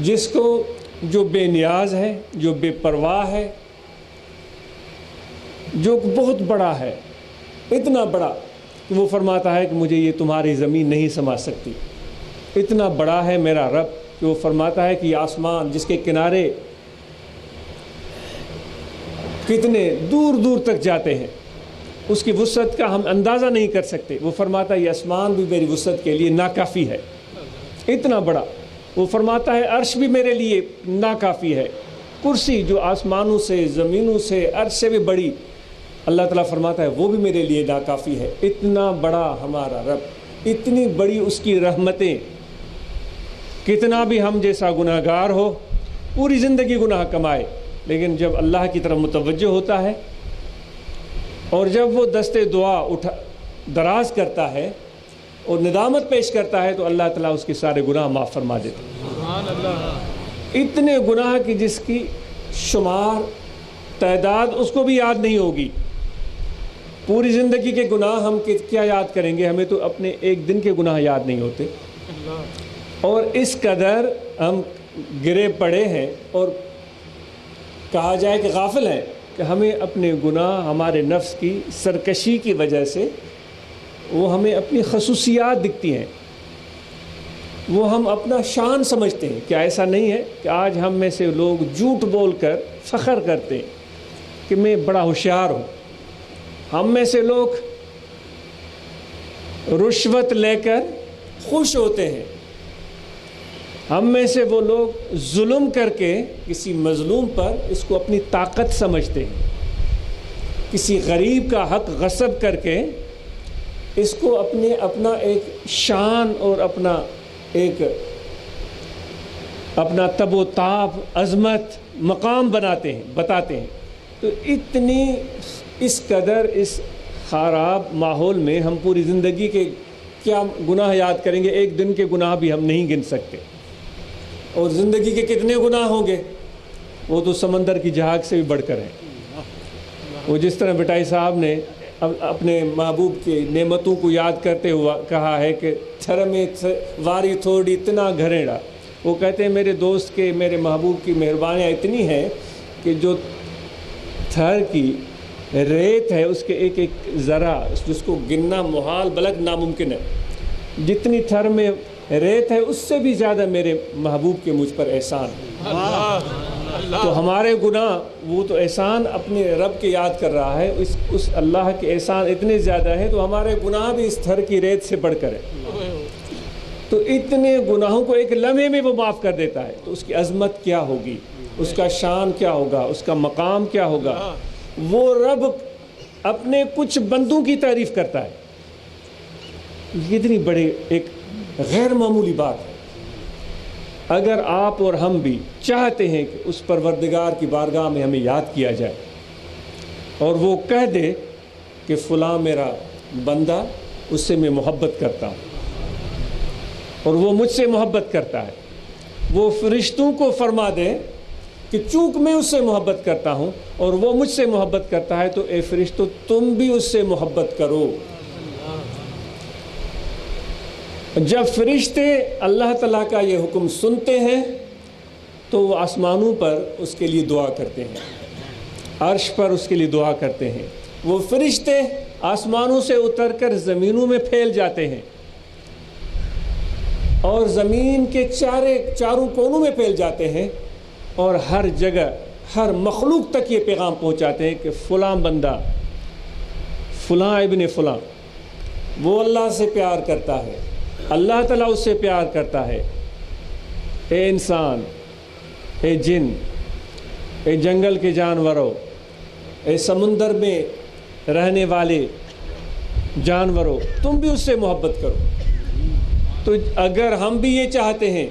جس کو جو بے نیاز ہے، جو بے پرواہ ہے، جو بہت بڑا ہے، اتنا بڑا کہ وہ فرماتا ہے کہ مجھے یہ تمہاری زمین نہیں سما سکتی۔ اتنا بڑا ہے میرا رب کہ وہ فرماتا ہے کہ یہ آسمان جس کے کنارے کتنے دور دور تک جاتے ہیں، اس کی وسعت کا ہم اندازہ نہیں کر سکتے، وہ فرماتا ہے یہ آسمان بھی میری وسعت کے لیے ناکافی ہے، اتنا بڑا۔ وہ فرماتا ہے عرش بھی میرے لیے ناکافی ہے، کرسی جو آسمانوں سے، زمینوں سے، عرش سے بھی بڑی، اللہ تعالیٰ فرماتا ہے وہ بھی میرے لیے ناکافی ہے۔ اتنا بڑا ہمارا رب، اتنی بڑی اس کی رحمتیں، کتنا بھی ہم جیسا گناہ گار ہو، پوری زندگی گناہ کمائے، لیکن جب اللہ کی طرف متوجہ ہوتا ہے اور جب وہ دست دعا دراز کرتا ہے اور ندامت پیش کرتا ہے تو اللہ تعالیٰ اس کے سارے گناہ معاف فرما دیتا ہے۔ سبحان اللہ۔ اتنے گناہ کی جس کی شمار تعداد اس کو بھی یاد نہیں ہوگی۔ پوری زندگی کے گناہ ہم کیا یاد کریں گے، ہمیں تو اپنے ایک دن کے گناہ یاد نہیں ہوتے، اور اس قدر ہم گرے پڑے ہیں اور کہا جائے کہ غافل ہیں کہ ہمیں اپنے گناہ، ہمارے نفس کی سرکشی کی وجہ سے وہ ہمیں اپنی خصوصیات دکھتی ہیں، وہ ہم اپنا شان سمجھتے ہیں۔ کیا ایسا نہیں ہے کہ آج ہم میں سے لوگ جھوٹ بول کر فخر کرتے ہیں کہ میں بڑا ہوشیار ہوں؟ ہم میں سے لوگ رشوت لے کر خوش ہوتے ہیں، ہم میں سے وہ لوگ ظلم کر کے کسی مظلوم پر اس کو اپنی طاقت سمجھتے ہیں، کسی غریب کا حق غصب کر کے اس کو اپنا ایک شان اور اپنا تب و تاب، عظمت، مقام بتاتے ہیں۔ تو اتنی اس قدر اس خراب ماحول میں ہم پوری زندگی کے کیا گناہ یاد کریں گے؟ ایک دن کے گناہ بھی ہم نہیں گن سکتے، اور زندگی کے کتنے گناہ ہوں گے، وہ تو سمندر کی جہاز سے بھی بڑھ کر ہیں۔ وہ جس طرح بٹائی صاحب نے اپنے محبوب کی نعمتوں کو یاد کرتے ہوا کہا ہے کہ تھر میں واری تھوڑی اتنا گھریڑا، وہ کہتے ہیں میرے دوست کے، میرے محبوب کی مہربانیاں اتنی ہیں کہ جو تھر کی ریت ہے اس کے ایک ایک ذرہ جس کو گننا محال بلکہ ناممکن ہے، جتنی تھر میں ریت ہے اس سے بھی زیادہ میرے محبوب کے مجھ پر احسان ہے۔ تو ہمارے گناہ، وہ تو احسان اپنے رب کے یاد کر رہا ہے، اس اللہ کے احسان اتنے زیادہ ہیں تو ہمارے گناہ بھی اس تھر کی ریت سے بڑھ کر ہے۔ تو اتنے گناہوں کو ایک لمحے میں وہ معاف کر دیتا ہے، تو اس کی عظمت کیا ہوگی، اس کا شان کیا ہوگا، اس کا مقام کیا ہوگا۔ وہ رب اپنے کچھ بندوں کی تعریف کرتا ہے، کتنی بڑی ایک غیر معمولی بات ہے۔ اگر آپ اور ہم بھی چاہتے ہیں کہ اس پروردگار کی بارگاہ میں ہمیں یاد کیا جائے اور وہ کہہ دے کہ فلاں میرا بندہ، اس سے میں محبت کرتا ہوں اور وہ مجھ سے محبت کرتا ہے، وہ فرشتوں کو فرما دے کہ چونکہ میں اس سے محبت کرتا ہوں اور وہ مجھ سے محبت کرتا ہے، تو اے فرشتوں تم بھی اس سے محبت کرو۔ جب فرشتے اللہ تعالیٰ کا یہ حکم سنتے ہیں تو وہ آسمانوں پر اس کے لیے دعا کرتے ہیں، عرش پر اس کے لیے دعا کرتے ہیں۔ وہ فرشتے آسمانوں سے اتر کر زمینوں میں پھیل جاتے ہیں اور زمین کے چاروں کونوں میں پھیل جاتے ہیں، اور ہر جگہ، ہر مخلوق تک یہ پیغام پہنچاتے ہیں کہ فلاں بندہ، فلاں ابن فلاں، وہ اللہ سے پیار کرتا ہے، اللہ تعالیٰ اس سے پیار کرتا ہے۔ اے انسان، اے جن، اے جنگل کے جانوروں، اے سمندر میں رہنے والے جانوروں، تم بھی اس سے محبت کرو۔ تو اگر ہم بھی یہ چاہتے ہیں